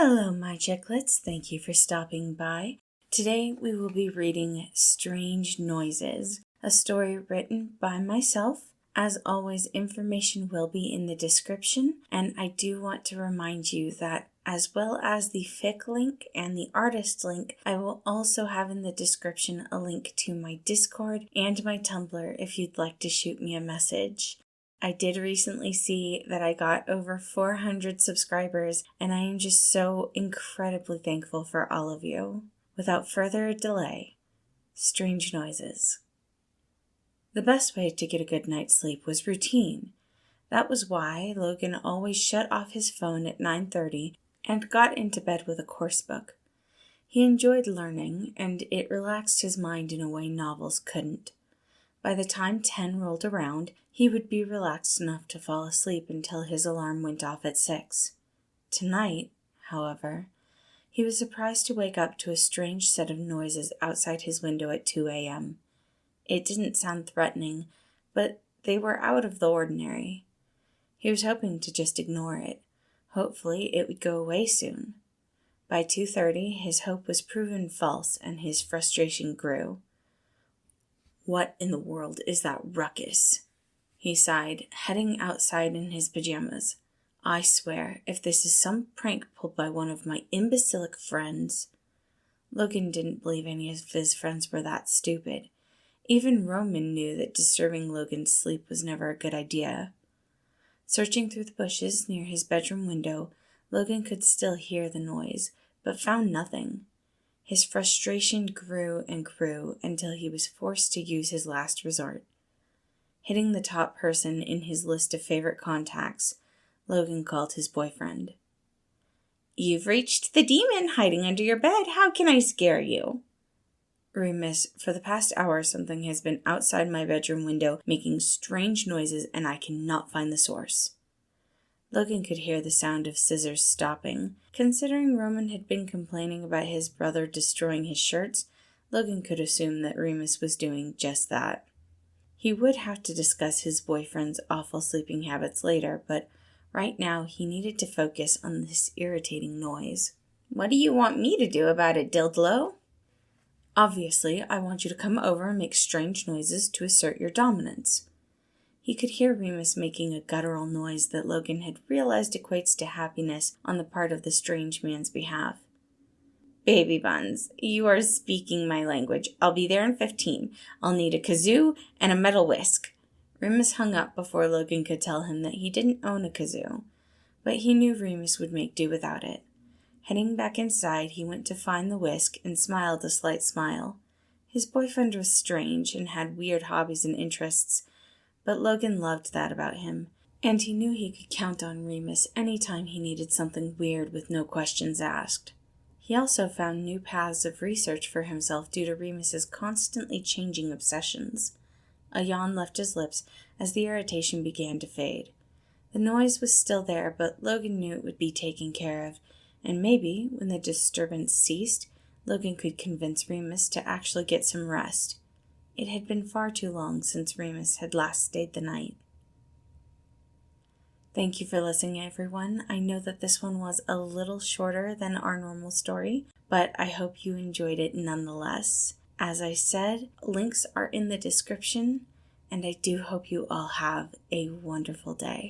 Hello, my chicklets. Thank you for stopping by. Today we will be reading Strange Noises, a story written by myself. As always, information will be in the description, and I do want to remind you that as well as the fic link and the artist link, I will also have in the description a link to my Discord and my Tumblr if you'd like to shoot me a message. I did recently see that I got over 400 subscribers, and I am just so incredibly thankful for all of you. Without further delay, Strange Noises. The best way to get a good night's sleep was routine. That was why Logan always shut off his phone at 9:30 and got into bed with a course book. He enjoyed learning, and it relaxed his mind in a way novels couldn't. By the time 10 rolled around, he would be relaxed enough to fall asleep until his alarm went off at 6. Tonight, however, he was surprised to wake up to a strange set of noises outside his window at 2 a.m. It didn't sound threatening, but they were out of the ordinary. He was hoping to just ignore it. Hopefully, it would go away soon. By 2:30, his hope was proven false and his frustration grew. "What in the world is that ruckus?" he sighed, heading outside in his pajamas. "I swear, if this is some prank pulled by one of my imbecilic friends..." Logan didn't believe any of his friends were that stupid. Even Roman knew that disturbing Logan's sleep was never a good idea. Searching through the bushes near his bedroom window, Logan could still hear the noise, but found nothing. His frustration grew and grew until he was forced to use his last resort. Hitting the top person in his list of favorite contacts, Logan called his boyfriend. "You've reached the demon hiding under your bed. How can I scare you?" "Remus, for the past hour something has been outside my bedroom window making strange noises and I cannot find the source." Logan could hear the sound of scissors stopping. Considering Roman had been complaining about his brother destroying his shirts, Logan could assume that Remus was doing just that. He would have to discuss his boyfriend's awful sleeping habits later, but right now he needed to focus on this irritating noise. "What do you want me to do about it, Dildlo?" "Obviously, I want you to come over and make strange noises to assert your dominance." He could hear Remus making a guttural noise that Logan had realized equates to happiness on the part of the strange man's behalf. "Baby buns, you are speaking my language. I'll be there in 15. I'll need a kazoo and a metal whisk." Remus hung up before Logan could tell him that he didn't own a kazoo, but he knew Remus would make do without it. Heading back inside, he went to find the whisk and smiled a slight smile. His boyfriend was strange and had weird hobbies and interests, but Logan loved that about him, and he knew he could count on Remus anytime he needed something weird with no questions asked. He also found new paths of research for himself due to Remus's constantly changing obsessions. A yawn left his lips as the irritation began to fade. The noise was still there, but Logan knew it would be taken care of, and maybe, when the disturbance ceased, Logan could convince Remus to actually get some rest. It had been far too long since Remus had last stayed the night. Thank you for listening, everyone. I know that this one was a little shorter than our normal story, but I hope you enjoyed it nonetheless. As I said, links are in the description, and I do hope you all have a wonderful day.